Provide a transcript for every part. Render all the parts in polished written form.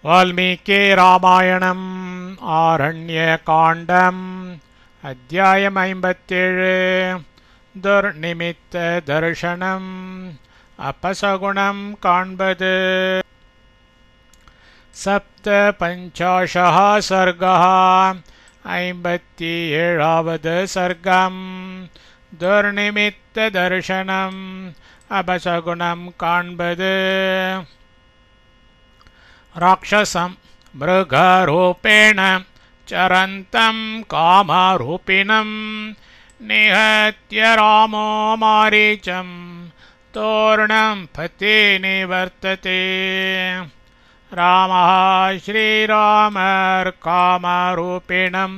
वाल्मीकि रामायणम् आरण्यकाण्डम् अध्यायम् 57 दुर्निमित्त दर्शनम् अपसगुणम् काण्बद् सप्तपञ्चाशः सर्गः 57வது सर्गम् दुर्निमित्त दर्शनम् अपसगुणम् काण्बद् राक्षसं मृगरूपेण चरन्तं कामरूपिणं निहत्य रामो मारीचं तोरणं पति निवर्तते रामः श्रीरामர் காமரூபிணம்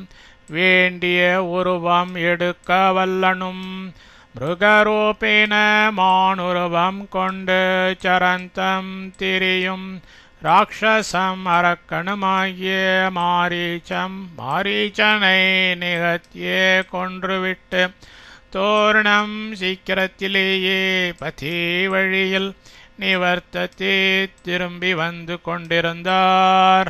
வேண்டிய உருவம் எடுக்க வல்லனும் மிருகரூபேன மானுருவம் கொண்டு சரந்தம் திரியும் ராட்சசம் அரக்கனுமாகிய மாரீச்சனை நிகத்தியே கொன்றுவிட்டு தோரணம் சீக்கிரத்திலேயே பதி வழியில் நிவர்த்தத்தை திரும்பி வந்து கொண்டிருந்தார்.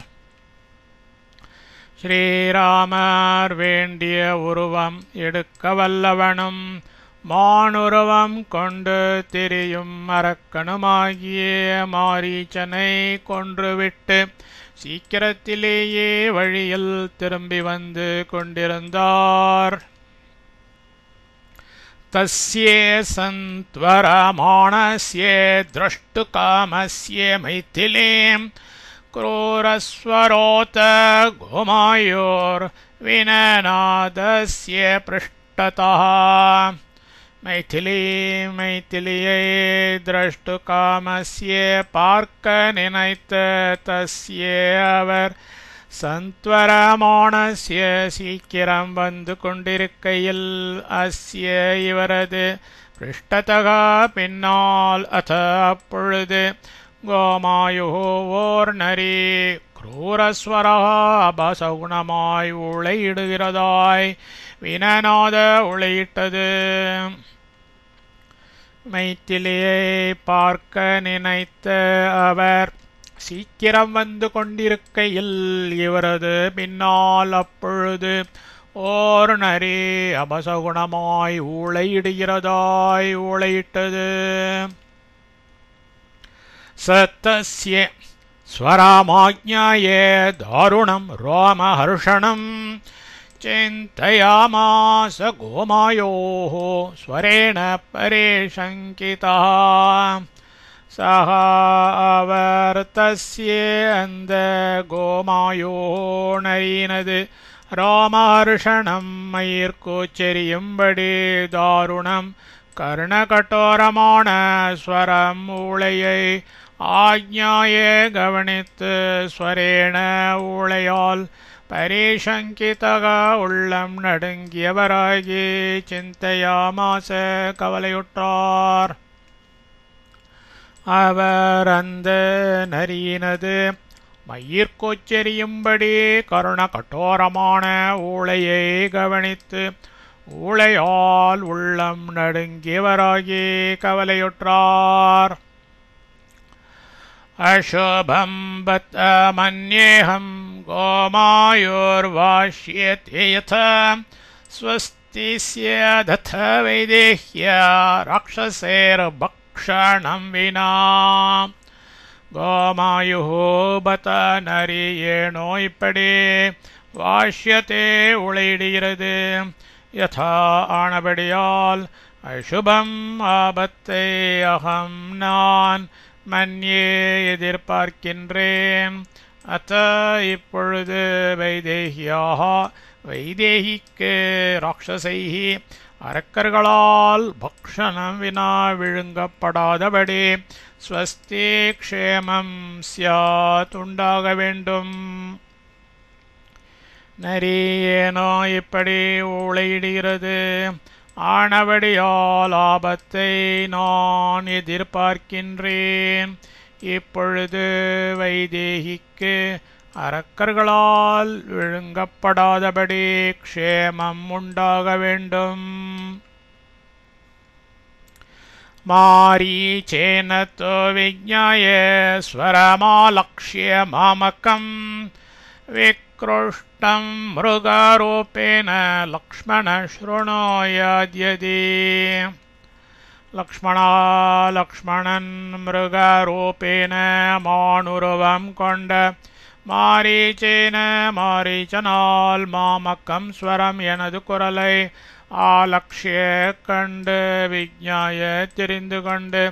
ஸ்ரீராமர் வேண்டிய உருவம் எடுக்க வல்லவனும் மானுருவம் கொண்டு திரியும் அரக்கனுமாகிய மாரீச்சனை கொன்றுவிட்டு சீக்கிரத்திலேயே வழியில் திரும்பி வந்து கொண்டிருந்தார். तस्ये सन्त्वरमाणस्य द्रष्टुकामस्य मैथिलीं क्रूरस्वरोत गोमायोर्विननादस्य पृष्ठतः मैथिलिये द्रष्टुकामस्य பார்க்க நினைத்த तस्य அவர் சந்த்வரமானஸ்ய சீக்கிரம் வந்து கொண்டிருக்கையில் அஸ்ய இவரது பிருஷ்டதகா பின்னால் அத அப்பொழுது கோமாயு ஓர் நரி क्रूरस्वरः அபசகுணமாய் உளையிடுகிறதாய் வினநாத உளையிட்டது. மைத்திலியை பார்க்க நினைத்த அவர் சீக்கிரம் வந்து கொண்டிருக்கையில் இவரது பின்னால் அப்பொழுது ஓர் நரி அபசகுணமாய் ஊளையிடுகிறதாய் ஊளையிட்டது. சத்தஸ்ய ஸ்வராமாஜ்ஞாய தாருணம் ரோமஹர்ஷணம் சிந்தயாமாஸ கோமாயோः ஸ்வரேண பரேஷங்கிதः. சஹ அவர் தஸ்ய அந்த கோமாயோ நரியினது ராமஹர்ஷணம் மயிர்கூச்செறியும்படி தாருணம் கர்ணகட்டோரமான ஸ்வரம் ஊளையை ஆக்ஞாய கவனித்து ஸ்வரேண ஊளையால் பரிசங்கிதக உள்ளம் நடுங்கியவராகி சிந்தையாமாச கவலையுற்றார். அவர் அந்த நரியினது மயிர்கூச்செறியும்படி கருண கட்டோரமான ஊளையை கவனித்து ஊளையால் உள்ளம் நடுங்கியவராகி கவலையுற்றார். அசோபம் பத் மன்யேஹம் கோமாயோர்வாஷ்யதே யதா ஸ்வஸ்தி ஸ்யாதத வைதேஹ்யா ராக்ஷசேர்பக் க்ஷணம் வினா. கோமாயுः பத நரி ஏனோ இப்படி வாஷ்யத்தே உளையிடுகிறது யதா ஆனபடியால் அசுபம் ஆபத்தை அகம் நான் மன்யே எதிர்பார்க்கின்றேன். அத்த இப்பொழுது வைதேகியாக வைதேகிக்கு ராட்சசைஹி அரக்கர்களால் பக்ஷணம் வினா விழுங்கப்படாதபடி ஸ்வஸ்தி க்ஷேமம் ஸ்யாத் உண்டாக வேண்டும். நரி ஏனோ இப்படி ஊளையிடுகிறது ஆனபடியால் ஆபத்தை நான் எதிர்பார்க்கின்றேன். இப்பொழுது வைதேகிக்கு அரக்கர்களால் விழுங்கப்படாதபடி க்ஷேமம் உண்டாக வேண்டும். मारीचेन तु विज्ञाय स्वरमालक्ष्य मामकम् विकृष्टं मृगरूपेण लक्ष्मण शृणोयाद्यदि लक्ष्मणन् मृगरूपेण मानुरुवं कोण्ड மாரீச்சனால் மாமக்கம் ஸ்வரம் எனது குரலை ஆலக்ஷ்ய கண்டு விஞ்ஞாய தெரிந்து கொண்டு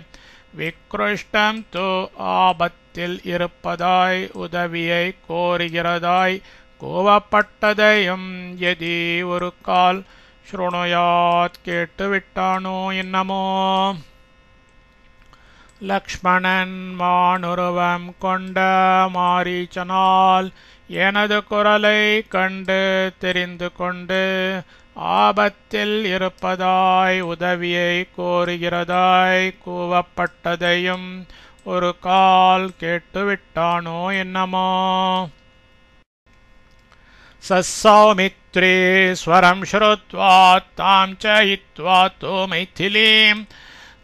விக்ருஷ்டம் து ஆபத்தில் இருப்பதாய் உதவியை கோருகிறதாய் கோவப்பட்டதையும் எதி ஒரு கால் ஸ்ருணுயாத் கேட்டுவிட்டானோ என்னமோ லக்ஷ்மணன் மானுருவம் கொண்ட மாரீச்சனால் எனது குரலை கண்டு தெரிந்து கொண்டு ஆபத்தில் இருப்பதாய் உதவியை கோருகிறதாய் கூவப்பட்டதையும் ஒரு கால் கேட்டுவிட்டானோ என்னமோ சௌமித்ரே ஸ்வரம் ஸ்ருத்வா தாம் ச ஹித்வா தோ மைथिलीं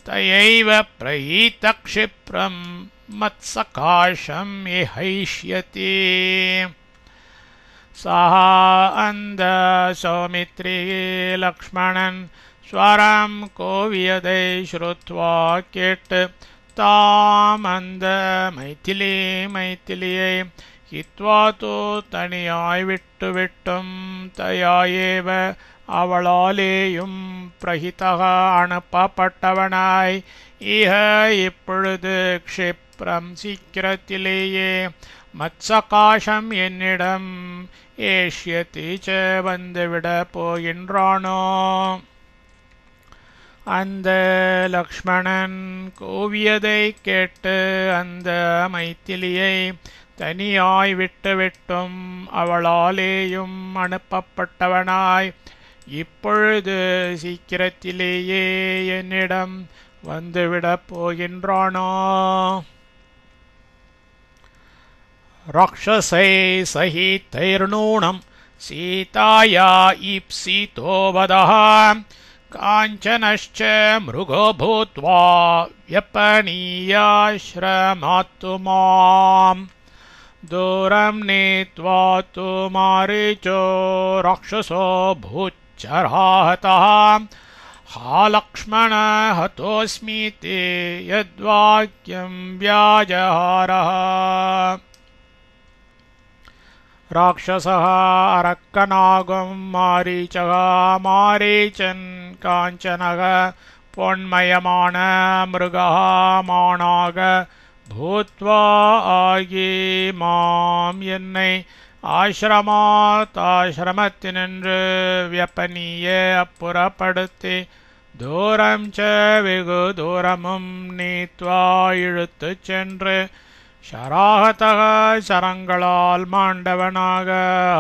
तयैव प्रहीतक्षिप्रं मत्सकाशं इहैष्यति सः अन्ध सौमित्री लक्ष्मणन् स्वरं कोवियदै श्रुत्वा केट् ताम् अन्ध मैथिलियै हित्वा तु तनियाय विट्टुम तया एव அவளாலேயும் பிரஹிதக அனுப்பப்பட்டவனாய் இஹ இப்பொழுது க்ஷிப்ரம் சீக்கிரத்திலேயே மத்சகாசம் என்னிடம் ஏஷ்யதி ச வந்துவிட போகின்றானோ அந்த லக்ஷ்மணன் கூவியதை கேட்டு அந்த மைத்திலியை தனியாய் விட்டுவிட்டும் அவளாலேயும் அனுப்பப்பட்டவனாய் இப்பொழுது சீக்கிரத்திலேயே என்னிடம் வந்துவிடப் போகின்றானோ ராட்சசை சகிதைர்நூனம் சீதாயா ஈப்சிதோ வதः காஞ்சனश्च மிருகோ பூத்வா व्यपनीयाश्रमात्तु माम् दूरं नीत्वा तु मारीचो राक्षसो भूच्चराहतः हा लक्ष्मण हतोऽस्मीति यद्वाक्यं व्याजहारः राक्षसः अरक्कनागं मारीचः मारीचन् काञ्चनः பொன்மயமான மிருகः மானாக பூத்வா ஆகி மாம் என்னை ஆசிரமத்தினின்று வியப்பனிய அப்புறப்படுத்தி தூரம் ச வெகு தூரமும் நீத்வா இழுத்துச் சென்று ஷராகதக சரங்களால் மாண்டவனாக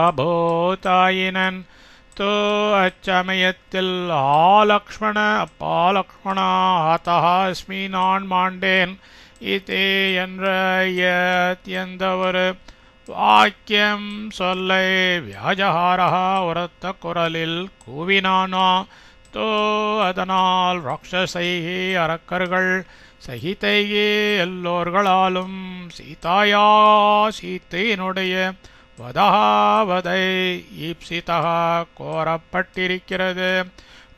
அபூதாயினன் தோ அச்சமயத்தில் லக்ஷ்மண அப்பா லக்ஷ்மணா ஹதஹ அஸ்மி நான் மாண்டேன் இதே என்ற எந்த ஒரு வாக்கியம் சொல்லை வியாஜஹாரஹ உரத்த குரலில் கூவினானோ தோ அதனால் ராட்சசைகி அரக்கர்கள் சகிதைகி எல்லோர்களாலும் சீதாயா சீத்தையினுடைய வதை ஈப்சிதா கோரப்பட்டிருக்கிறது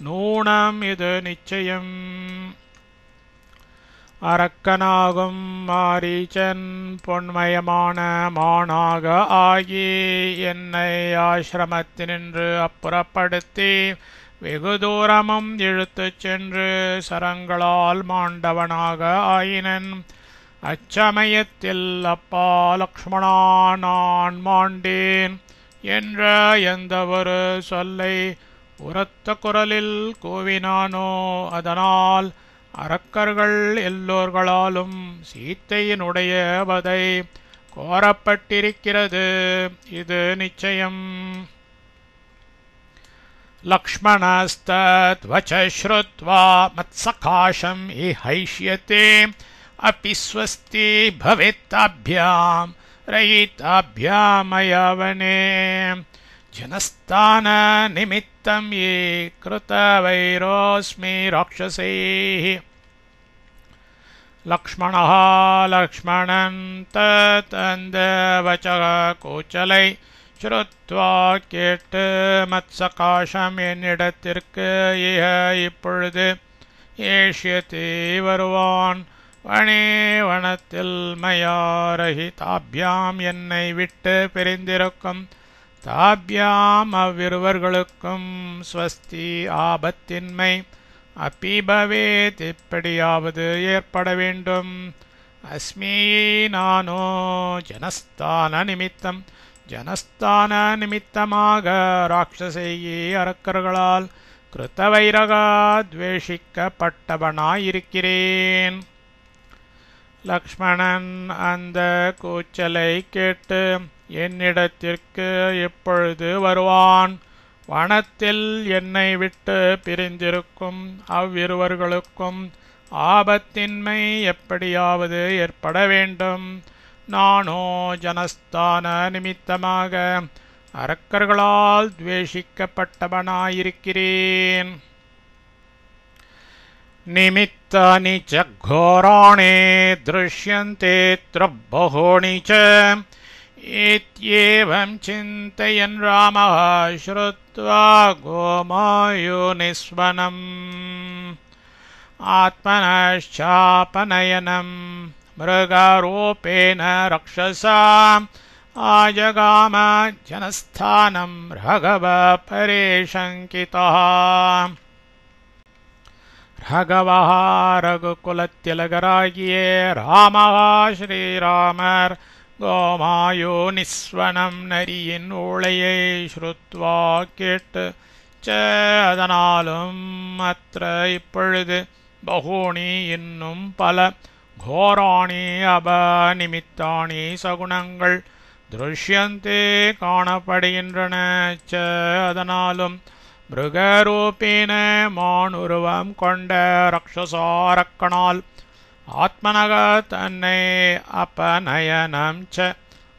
நூனம் இது நிச்சயம் அரக்கனாகும் மாரீச்சன் பொன்மயமான மானாக ஆகி என்னை ஆசிரமத்தினின்று அப்புறப்படுத்தி வெகு தூரமும் இழுத்துச் சென்று சரங்களால் மாண்டவனாக ஆயினன் அச்சமயத்தில் அப்பா லக்ஷ்மணா நான் மாண்டேன் என்ற எந்த ஒரு சொல்லை உரத்த குரலில் கூவினானோ அதனால் அரக்கர்கள் எல்லோர்களாலும் சீத்தையினுடைய வதை கோரப்பட்டிருக்கிறது இது நிச்சயம் லக்ஷ்மணஸ்தத்வச ஸ்ருத்வா மத்சகாசம் இஹைஷ்யதே अपि स्वस्ति भवेत्ताभ्यां रयिताभ्यामयावने जनस्थान निमित्तं ये कृतवैरोऽस्मि राक्षसैः லக்ஷ்மணः லக்ஷ்மணன் தந்த வச்சக கூச்சலை ஸ்ருத்வா கேட்டு மத்சகாசம் என்னிடத்திற்கு இஹ இப்பொழுது ஏஷ்யதே வருவான் வனே வனத்தில் மயாரஹி தாபியாம் என்னை விட்டு பிரிந்திருக்கும் தாபியாம் அவ்விருவர்களுக்கும் ஸ்வஸ்தி ஆபத்தின்மை அப்பி பவேத் இப்படியாவது ஏற்பட வேண்டும் அஸ்மி நானோ ஜனஸ்தான நிமித்தமாக ராட்சசையே அரக்கர்களால் கிருத்தவைரகா துவேஷிக்கப்பட்டவனாயிருக்கிறேன். லக்ஷ்மணன் அந்த கூச்சலை கேட்டு என்னிடத்திற்கு எப்பொழுது வருவான், வனத்தில் என்னை விட்டு பிரிந்திருக்கும் அவ்விருவர்களுக்கும் ஆபத்தின்மை எப்படியாவது ஏற்பட வேண்டும், நானோ ஜனஸ்தான நிமித்தமாக அரக்கர்களால் துவேஷிக்கப்பட்டவனாயிருக்கிறேன். நிமித்தானி ச கோராணி திருஷ்யந்தேத்ர பஹூணி ச இத்யேவம் சிந்தயன் ராமः ஸ்ருத்வா கோமாயோனிஸ்வனம் ஆத்மனச்சாபநயனம் மிருகாரூபேண ரக்ஷசா ஆஜகாம ஜனஸ்தானம் ரகவ பரேஷங்கிதः. ரகவः ரகுகுலத்திலகராகிய ராமः ஸ்ரீராமர் கோமாயோனிஸ்வனம் நரியின் ஊளையை ஸ்ருத்வா கேட்டு ச அதனாலும் அத்ர இப்பொழுது பகூணி இன்னும் பல கோராணி அபநிமித்தாணி சகுணங்கள் திருஷ்யந்தே காணப்படுகின்றன ச அதனாலும் மிருகரூபேன மானுருவம் கொண்ட ரக்ஷசாரக்கனால் ஆத்மனக தன்னை அபநயனம் ச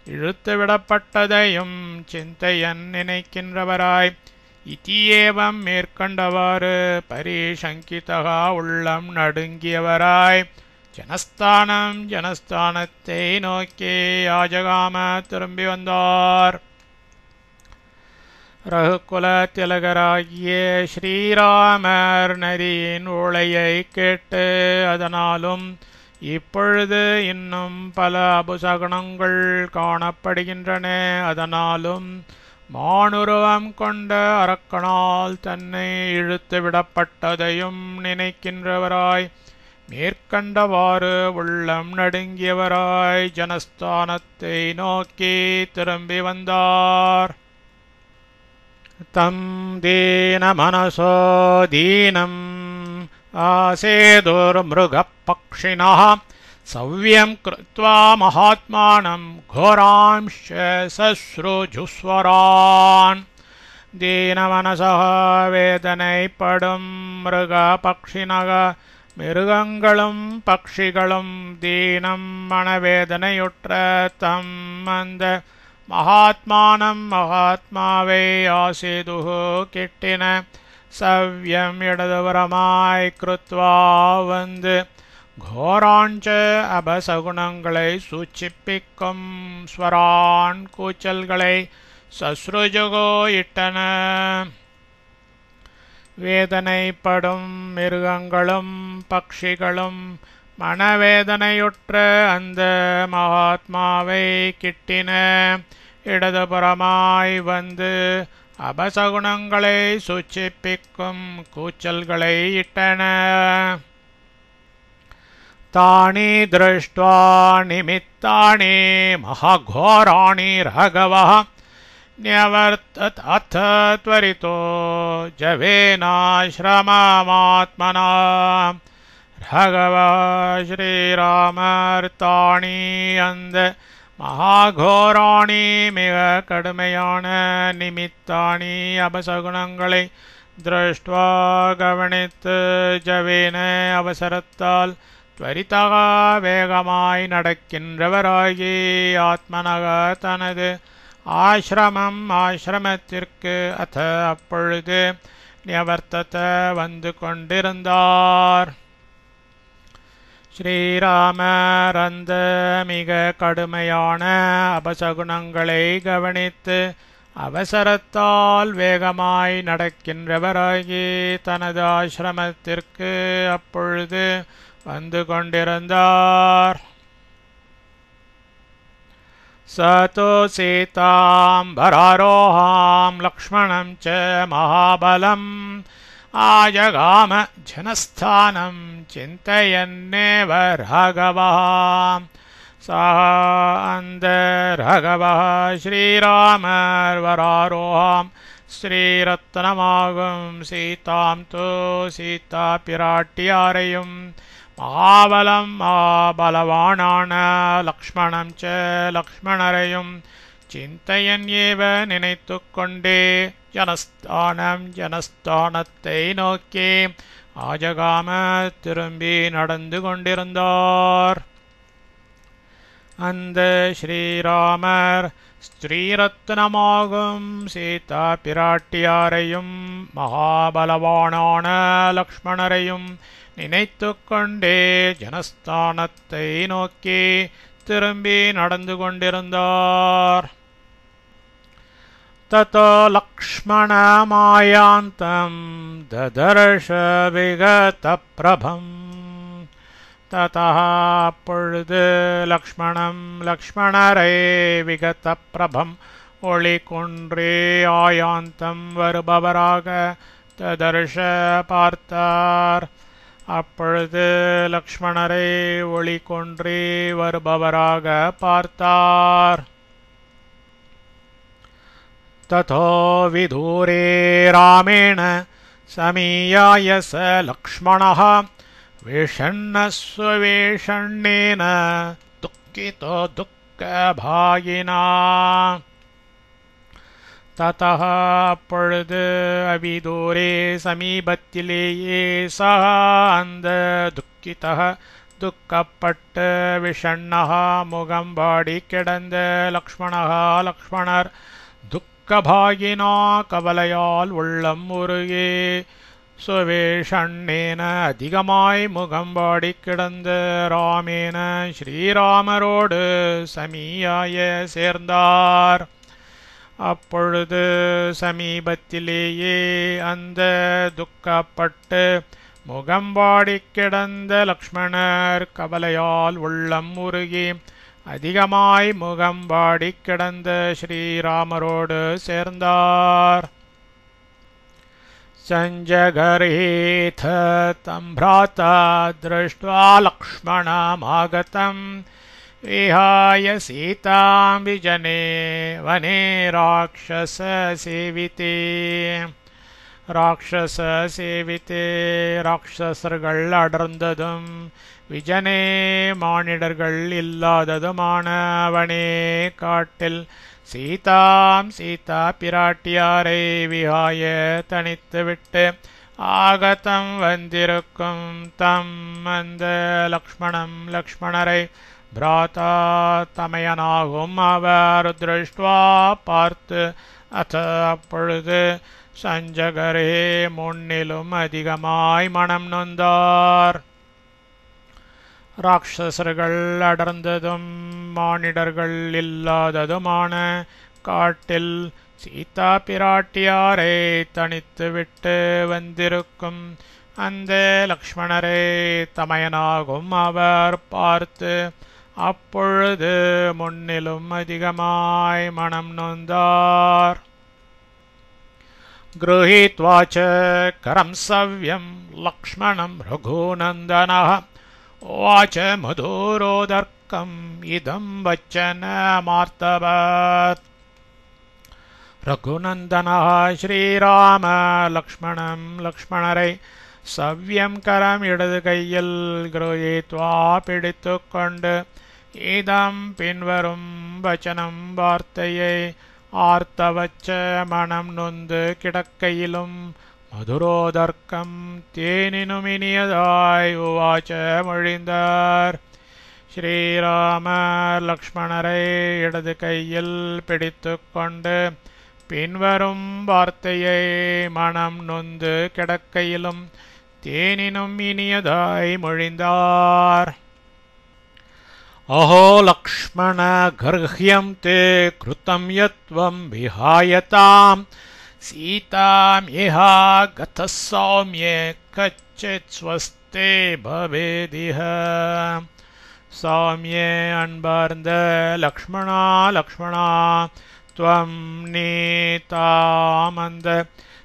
இழுத்துவிடப்பட்டதையும் சிந்தையன் நினைக்கின்றவராய் இத்தியேவம் மேற்கண்டவாறு பரிசங்கிதகா உள்ளம் நடுங்கியவராய் ஜனஸ்தானத்தை நோக்கி யாஜகாம திரும்பி வந்தார். ரகுகுல திலகராகிய ஸ்ரீராமர் நரியின் ஊளையை கேட்டு அதனாலும் இப்பொழுது இன்னும் பல அபசகுணங்கள் காணப்படுகின்றன, அதனாலும் மானுருவம் கொண்ட அரக்கனால் தன்னை இழுத்து விடப்பட்டதையும் நினைக்கின்றவராய் மேற்கண்டவாறு உள்ளம் நடுங்கியவராய் ஜனஸ்தானத்தை நோக்கி திரும்பி வந்தார். தம் தீன மனசோ தீனம் ஆசேதுர்மிருகபக்ஷிணः சவ்யம் கிருத்வா மகாத்மானம் கோராம்ஷ சஸ்ருஜுஸ்வரான். தீனமனசः வேதனைப்படும் மிருகபக்ஷிணக மிருகங்களும் பக்ஷிகளும் தீனம் மனவேதனையுற்ற தம் அந்த மகாத்மானம் மகாத்மாவை ஆசேதுஹு கிட்டின சவ்யம் இடதுபுறமாய் கிருத்வா வந்து கோராஞ்ச அபசகுணங்களை சூச்சிப்பிக்கும் ஸ்வரான் கூச்சல்களை சஸ்ருஜுகோ இட்டன. வேதனைப்படும் மிருகங்களும் பக்ஷிகளும் மனவேதனையுற்ற அந்த மகாத்மாவை கிட்டின இடதுபுறமாய் வந்து அபசகுணங்களை சூச்சிப்பிக்கும் கூச்சல்களை இட்டன. தானி திருஷ்ட்வா நிமித்தானி மகாகோராணி ரகவः न्यवर्तत अथ त्वरितो जवेनाश्रममात्मना. ரகவ ஸ்ரீராமர்த்தாணி அந்த மகாகோராணி மிக கடுமையான நிமித்தாணி அபசகுணங்களை திருஷ்ட்வா கவனித்து ஜவேன அவசரத்தால் துவரிதக வேகமாய் நடக்கின்றவராகி ஆத்மனக தனது ஆசிரமத்திற்கு அத அப்பொழுது நிவர்த்தத வந்து கொண்டிருந்தார். ஸ்ரீராமர் அந்த மிக கடுமையான அபசகுணங்களை கவனித்து அவசரத்தால் வேகமாய் நடக்கின்றவராகி தனது ஆசிரமத்திற்கு அப்பொழுது வந்து கொண்டிருந்தார். சதோ சீதாம் பராரோஹாம் லக்ஷ்மணம் ச மகாபலம் ஆஜகாம ஜனஸ்தானம் சிந்தயன்னேவ ராகவஹ. அந்த ராகவஹ ஸ்ரீராமர் வராரோஹாம் ஸ்ரீரத்னமாகும் சீதாம் தோ சீதா பிராட்டியாரையும் மகாபலம் பலவானான லக்ஷ்மணம் ச லக்ஷ்மணரையும் சிந்தையன் ஏவ நினைத்து கொண்டே ஜனஸ்தானத்தை நோக்கி ஆஜகாம திரும்பி நடந்து கொண்டிருந்தார். அந்த ஸ்ரீராமர் ஸ்ரீரத்னமாகும் சீதா பிராட்டியாரையும் மகாபலவானான லக்ஷ்மணரையும் நினைத்து கொண்டே ஜனஸ்தானத்தை நோக்கி திரும்பி நடந்து கொண்டிருந்தார். ததோ லக்ஷ்மண மாயாந்தம் ததர்ஷ விகத பிரபம். ததः அப்பொழுது லக்ஷ்மணரை விகத பிரபம் ஒளி குன்றே ஆயாந்தம் வருபவராக ததர்ஷ பார்த்தார். அப்பொழுது லக்ஷ்மணரை ஒளி கொன்றே வருபவராக பார்த்தார். ததோ விதூரே ராமேண சமீயாய ச லக்ஷ்மணः விஷண்ணஸ்வவேஷண்ணேன துக்கிதோ துக்கபாயினா. ததः அப்பொழுது அவிதூரே சமீபத்திலேயே சஹ அந்த துக்கிதः துக்கப்பட்டு விஷண்ணः முகம்பாடி கிடந்த லக்ஷ்மணர் துக்கபாயினா கவலையால் உள்ளம் உருகே சுவேஷண்ணேன அதிகமாய் முகம்பாடி கிடந்த ராமேன ஸ்ரீராமரோடு சமீயாய சேர்ந்தார். அப்பொழுது சமீபத்திலேயே அந்த துக்கப்பட்டு முகம்பாடி கிடந்த லக்ஷ்மணர் கவலையால் உள்ளம் உருகி அதிகமாய் முகம்பாடி கிடந்த ஸ்ரீராமரோடு சேர்ந்தார். சஞ்சகரேத தம் ப்ராதா திருஷ்ட்வா லக்ஷ்மணமாகதம் விஹாய சீதாம் விஜனே வனே ராட்சசசேவிதே. ராட்சசர்கள் அடர்ந்ததும் விஜனே மானிடர்கள் இல்லாததுமான வனே காட்டில் சீதா பிராட்டியாரை விஹாய தனித்துவிட்டு ஆகதம் வந்திருக்கும் தம் அந்த லக்ஷ்மணரை பிராதா தமையனாகும் அவர் திருஷ்ட்வா பார்த்து அத அப்பொழுது சஞ்சகரே முன்னிலும் அதிகமாய் மனம் நொந்தார். ராட்சசர்கள் அடர்ந்ததும் மானிடர்கள் இல்லாததுமான காட்டில் சீதா பிராட்டியாரை தனித்துவிட்டு வந்திருக்கும் அந்த லக்ஷ்மணரை தமையனாகும் அவர் பார்த்து அப்பொழுது முன்னிலும் அதிகமாய் மனம் நொந்தார். गृहीत्वा च करं सव्यं लक्ष्मणं रघुनन्दनः उवाच मधुरोदर्कम् इदं वचनमार्तवत्. रघुनन्दनः श्रीराम लक्ष्मणரை சவ்யம் கரம் இடது கையில் கிரஹீத்வா பிடித்து கொண்டு இதம் பின்வரும் வச்சனம் வார்த்தையை ஆர்த்தவச்ச மனம் நொந்து கிடக்கையிலும் மதுரோதர்க்கம் தேனினும் இனியதாய் உவாச்ச மொழிந்தார். ஸ்ரீராமர் லக்ஷ்மணரை இடது கையில் பிடித்து கொண்டு பின்வரும் வார்த்தையை மனம் நொந்து கிடக்கையிலும் தேனினும் இனியதாய் மொழிந்தார். अहो लक्ष्मण गर्ह्यं ते कृतं यत्त्वं विहायताम् सीतामिहा गतः सौम्ये कच्चित् स्वस्ते भवेदिह सौम्ये अन्बार्ந்த लक्ष्मणा लक्ष्मणा त्वं नीतामந்த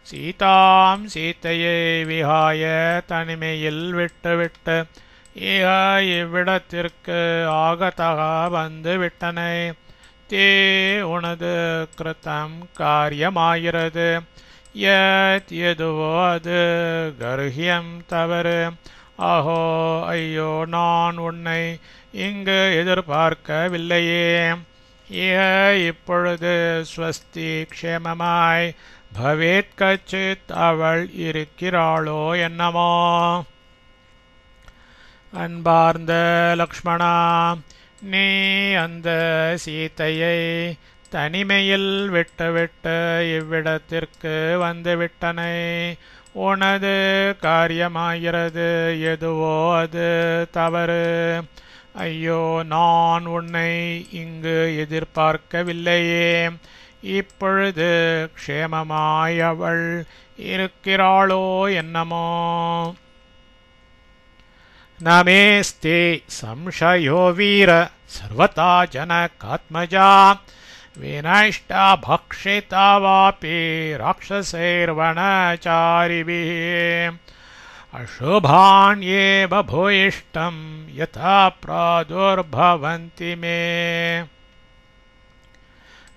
சீதாம் சீத்தையை விஹாய தனிமையில் விட்டு ஈக இவ்விடத்திற்கு ஆகதக வந்து விட்டனை தே உனது கிருத்தம் காரியமாகிறது எதுவோ அது கர்ஹியம் தவறு ஆஹோ ஐயோ நான் உன்னை இங்கு எதிர்பார்க்கவில்லையே இப்பொழுது ஸ்வஸ்தி க்ஷேமமாய் பவேத் கச்சித் அவள் இருக்கிறாளோ என்னமோ அன்பார்ந்த லக்ஷ்மணா நீ அந்த சீதையை தனிமையில் விட்டு இவ்விடத்திற்கு வந்து விட்டனை உனது காரியமாகிறது எதுவோ அது தவறு ஐயோ நான் உன்னை இங்கு எதிர்பார்க்கவில்லையே இப்பொழுது க்ஷேமமாய் அவள் இருக்கிறாளோ என்னமோ நமேஸ்தே சம்சயோ வீர சர்வதா ஜனகாத்மஜா விநஷ்டா பக்ஷிதா வாபி ராட்சசைர்வனசாரிபிः அசுபான்யேவ பூயிஷ்டம் யதா ப்ராதுர்பவந்தி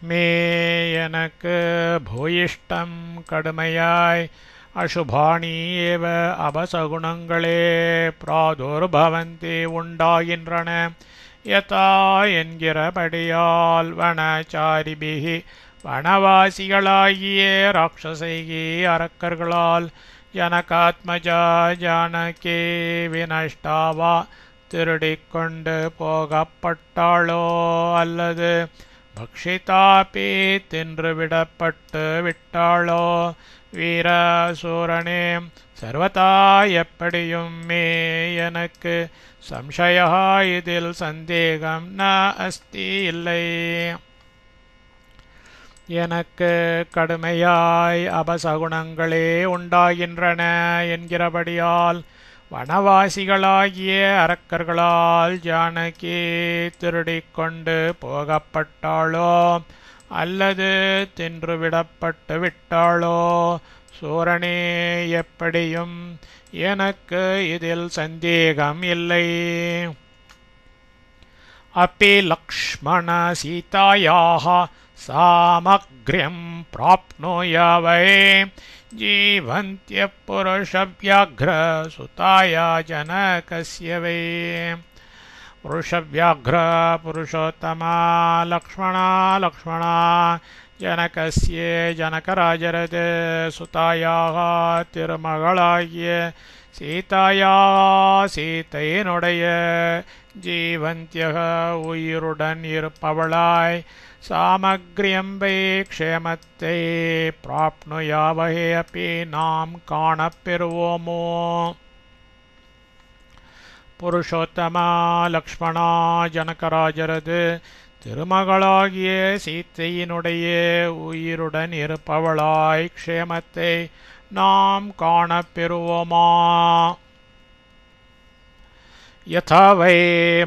மே எனக்கு பூயிஷ்டம் கடுமையாய் அசுபாணி ஏவ அபசகுணங்களே பிராதுர்பவந்தி உண்டாகின்றன யதா என்கிறபடியால் வனச்சாரிபிகி வனவாசிகளாகிய ராட்சசைகி அரக்கர்களால் ஜனகாத்மஜா ஜானகி வினஷ்டாவா திருடிக்கொண்டு போகப்பட்டாளோ அல்லது பக்ஷிதாபி தின்று விடப்பட்டு விட்டாளோ வீரசூரனே சர்வதா எப்படியும் மே எனக்கு சம்சயா இதில் சந்தேகம் ந அஸ்தி இல்லை எனக்கு கடுமையாய் அபசகுணங்களே உண்டாகின்றன என்கிறபடியால் வனவாசிகளாகிய அரக்கர்களால் ஜானகி திருடிக்கொண்டு போகப்பட்டாளோ அல்லது தின்றுவிடப்பட்டு விட்டாளோ சூரனே எப்படியும் எனக்கு இதில் சந்தேகம் இல்லை अपि लक्ष्मण सीतायाः सामग्र्यं प्राप्नुया वै जीवन्त्यः पुरुषव्याघ्र सुताया जनकस्य वै पुरुषव्याघ्र पुरुषोत्तमा लक्ष्मणा लक्ष्मणा जनकस्य जनकराजरथ सुतायाः तिरुमगळागिय सीताया सीतैनुடைய जीवन्त्यः உயிருடன் இருப்பவளாய் சாமக்ரியம்பை க்ஷேமத்தை பிராப்னுயாவஹே அப்பி நாம் காணப்பெறுவோமோ புருஷோத்தமா லக்ஷ்மணா ஜனகராஜரது திருமகளாகிய சீத்தையினுடைய உயிருடன் இருப்பவளாய் க்ஷேமத்தை நாம் காணப்பெறுவோமா यथा वै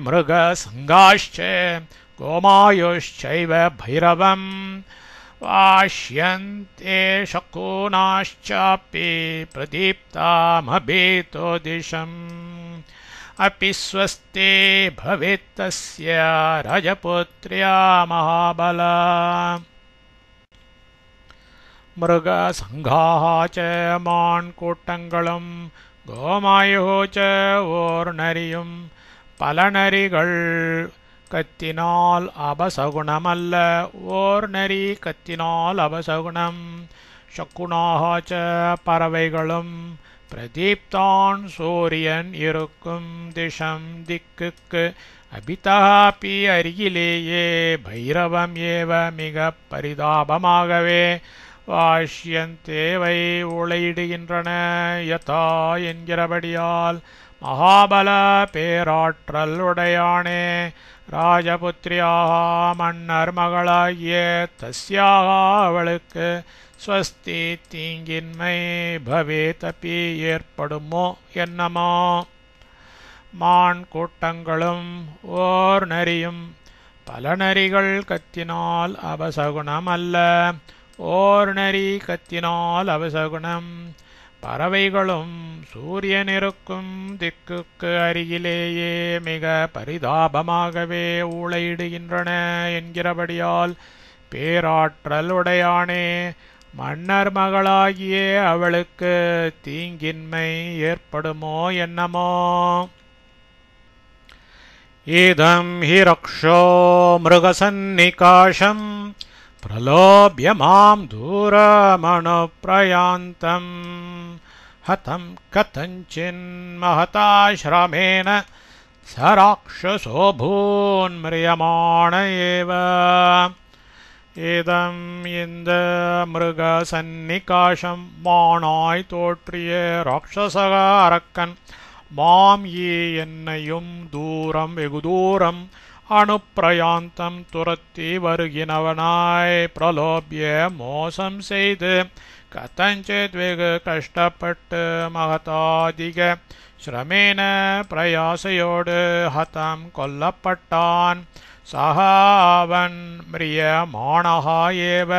मृगसङ्गाश्च गोमायुश्चैव भैरवं वाश्यन्ते शकुनाश्चापि प्रदीप्तामभितो दिशम् अपि स्वस्ते भवेत्तस्य राजपुत्र्या महाबला मृगसङ्घाः च मान्कूटங்களும் கோமாயுச்ச ஓர் நரியும் பல நரிகள் கத்தினால் அபசகுணமல்ல ஓர் நரி கத்தினால் அபசகுணம் சக்குனாச்ச பறவைகளும் பிரதீப்தான் சூரியன் இருக்கும் திசம் திக்குக்கு அபிதாபி அருகிலேயே பைரவம் ஏவ மிக பரிதாபமாகவே வாஷ்யந்தே வை உளையிடுகின்றன யதா என்கிறபடியால் மகாபல பேராற்றல் உடையானே ராஜபுத்ரியாக மன்னர் மகளாகிய தஸ்யாக அவளுக்கு ஸ்வஸ்தி தீங்கின்மை பவேதபி ஏற்படுமோ என்னமோ. மான் கூட்டங்களும் ஓர் நரியும் பல நரிகள் கத்தினால் அபசகுணம் அல்ல. ஓர் நரி கத்தினால் அபசகுணம். பறவைகளும் சூரியன் இருக்கும் திக்குக்கு அருகிலேயே மிக பரிதாபமாகவே ஊளையிடுகின்றன என்கிறபடியால் பேராற்றல் உடையானே, மன்னர் மகளாகிய அவளுக்கு தீங்கின்மை ஏற்படுமோ என்னமோ. இதம் ஹி ரக்ஷோ மிருகசன்னிகாஷம் பிரலோபிய மாம் தூரமனுப்ரயாந்தம் ஹதம் கதஞ்சின் மகதாஸ்ரமேன ச ராக்ஷசோ பூன்மிரியமான ஏவ. இதம் இந்த மிருக சந்நிகாஷம் மானாய் தோற்றிய ராட்சசக அரக்கன் மாம் என்னையும் தூரம் வெகு தூரம் அனுப்பிரயாந்தம் துரத்தி வருகினவனாய் பிரலோபிய மோசம் செய்து கதஞ்சித் வெகு கஷ்டப்பட்டு மகதாதிக ஸ்ரமேன பிரயாசையோடு ஹதம் கொல்லப்பட்டான். சகாவன் மிரியமானஹா ஏவ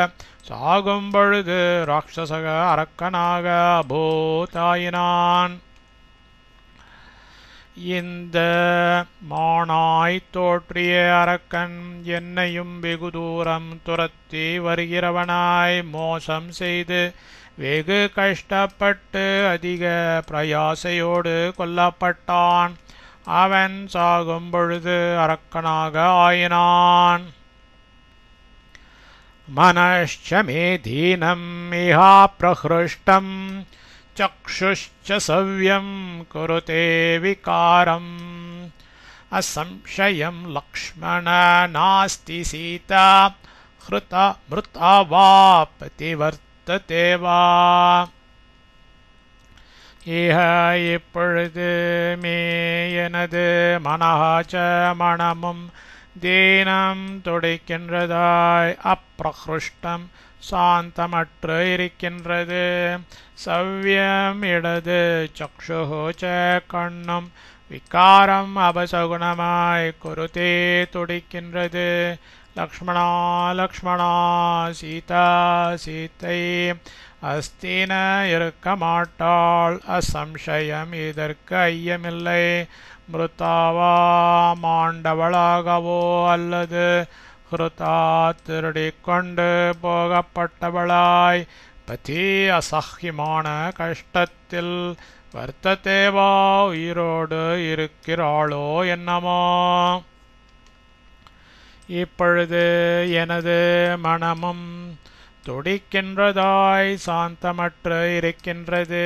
சாகும் பொழுது ராட்சசக அரக்கனாக பூதாயினான். இந்த மானாய் தோற்றிய அரக்கன் என்னையும் வெகு தூரம் துரத்தி வருகிறவனாய் மோசம் செய்து வெகு கஷ்டப்பட்டு அதிக பிரயாசையோடு கொல்லப்பட்டான். அவன் சாகும் பொழுது அரக்கனாக ஆயினான். மனश्च मे दीनम् इहा प्रहृष्टम् चक्षुश्च सव्यं कुरुते विकारम् असंशयं लक्ष्मण नास्ति सीता हृता मृता वा प्रतिवर्तते वा. இஹ இப்பொழுது மே எனது மனஹாச்ச மனமும் தீனம் துடிக்கின்றதாய் அப்பிரஹ்ருஷ்டம் சாந்தமற்று இருக்கின்றது. சவ்யம் இடது சக்ஷுஹோச்ச கண்ணும் விகாரம் அபசகுணமாய் குருதே துடிக்கின்றது. லக்ஷ்மணா லக்ஷ்மணா சீதா சீத்தை அஸ்தின இருக்க மாட்டாள் அசம்சயம் இதற்கு ஐயமில்லை. மிருத்தாவா மாண்டவளாகவோ அல்லது ஹிருதா திருடிக்கொண்டு போகப்பட்டவளாய் பதி அசஹ்யமான கஷ்டத்தில் வர்த்ததேவா உயிரோடு இருக்கிறாளோ என்னமோ. இப்பொழுது எனது மனமும் துடிக்கின்றதாய் சாந்தமற்று இருக்கின்றது.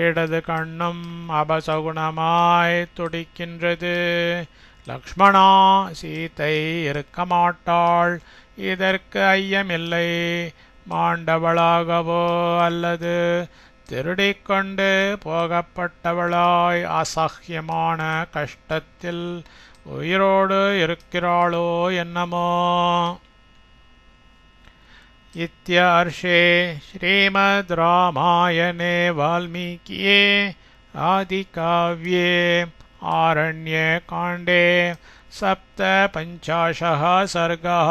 இடது கண்ணும் அபசகுணமாய் துடிக்கின்றது. லக்ஷ்மணா சீதை இருக்க மாட்டாள் இதற்கு ஐயமில்லை. மாண்டவளாகவோ அல்லது திருடிக்கொண்டு போகப்பட்டவளாய் அசஹ்யமான கஷ்டத்தில் உயிரோடு இருக்கிறாளோ என்னமோ. इत्यार्षे श्रीमद् रामायणे वाल्मीकिये आदिकाव्ये आरण्यकाण्डे 57 सर्गः।